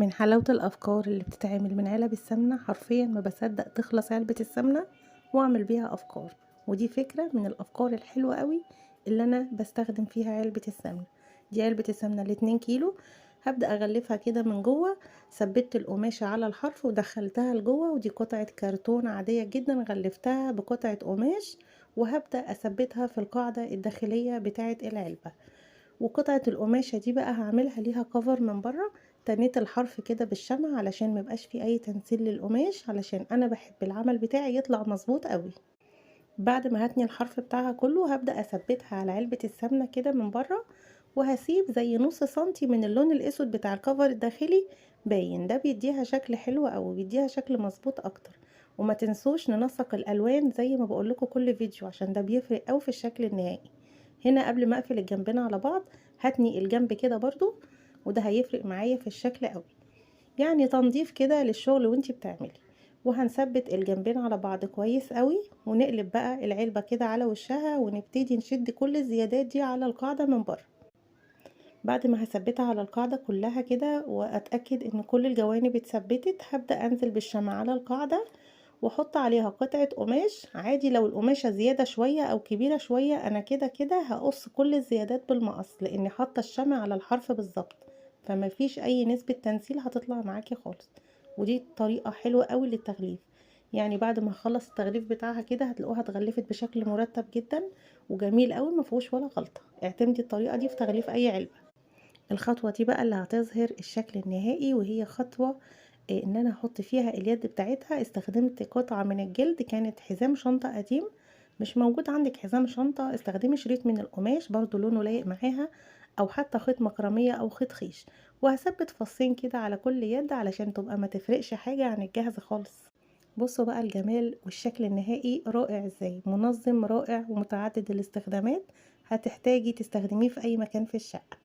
من حلاوة الأفكار اللي بتتعمل من علب السمنة، حرفيا ما بصدق تخلص علبة السمنة واعمل بيها أفكار. ودي فكرة من الأفكار الحلوة قوي اللي أنا بستخدم فيها علبة السمنة. دي علبة السمنة ال2 كيلو. هبدأ أغلفها كده من جوه. ثبت القماشة على الحرف ودخلتها لجوه، ودي قطعة كرتون عادية جدا غلفتها بقطعة قماش، وهبدأ أثبتها في القاعدة الداخلية بتاعة العلبة. وقطعة القماشة دي بقى هعملها ليها كفر من بره. تنيت الحرف كده بالشمع علشان ميبقاش فيه اي تنسيل للقماش، علشان انا بحب العمل بتاعي يطلع مظبوط قوي. بعد ما هتني الحرف بتاعها كله هبدأ اثبتها على علبة السمنة كده من بره، وهسيب زي نص سنتي من اللون الاسود بتاع الكفر الداخلي باين. ده بيديها شكل حلو او بيديها شكل مظبوط اكتر. وما تنسوش ننسق الالوان زي ما بقولكوا كل فيديو، عشان ده بيفرق اوي في الشكل النهائي. هنا قبل ما اقفل الجنبين على بعض هتني الجنب كده برضو، وده هيفرق معايا في الشكل قوي. يعني تنظيف كده للشغل وانتي بتعملي. وهنثبت الجنبين على بعض كويس قوي، ونقلب بقى العلبة كده على وشها، ونبتدي نشد كل الزيادات دي على القاعدة من بره. بعد ما هثبتها على القاعدة كلها كده واتأكد ان كل الجوانب اتثبتت، هبدأ انزل بالشمع على القاعدة واحط عليها قطعة قماش عادي. لو القماشة زيادة شوية او كبيرة شوية، انا كده كده هقص كل الزيادات بالمقص، لاني حاطة الشمع على الحرف بالظبط، فما فيش اي نسبة تنسيل هتطلع معاكي خالص. ودي طريقة حلوة قوي للتغليف. يعني بعد ما اخلص التغليف بتاعها كده هتلاقوها اتغلفت بشكل مرتب جدا وجميل قوي، ما فيهوش ولا غلطة. اعتمدي الطريقة دي في تغليف اي علبة. الخطوة دي بقى اللي هتظهر الشكل النهائي، وهي خطوة ان انا احط فيها اليد بتاعتها. استخدمت قطعة من الجلد، كانت حزام شنطة قديم. مش موجود عندك حزام شنطة، استخدمي شريط من القماش برضو لونه لايق معاها، او حتى خيط مكرمية او خيط خيش. وهثبت فصين كده على كل يد علشان تبقى ما تفرقش حاجة عن الجاهز خالص. بصوا بقى الجمال والشكل النهائي رائع ازاي، منظم رائع ومتعدد الاستخدامات. هتحتاجي تستخدميه في اي مكان في الشقة.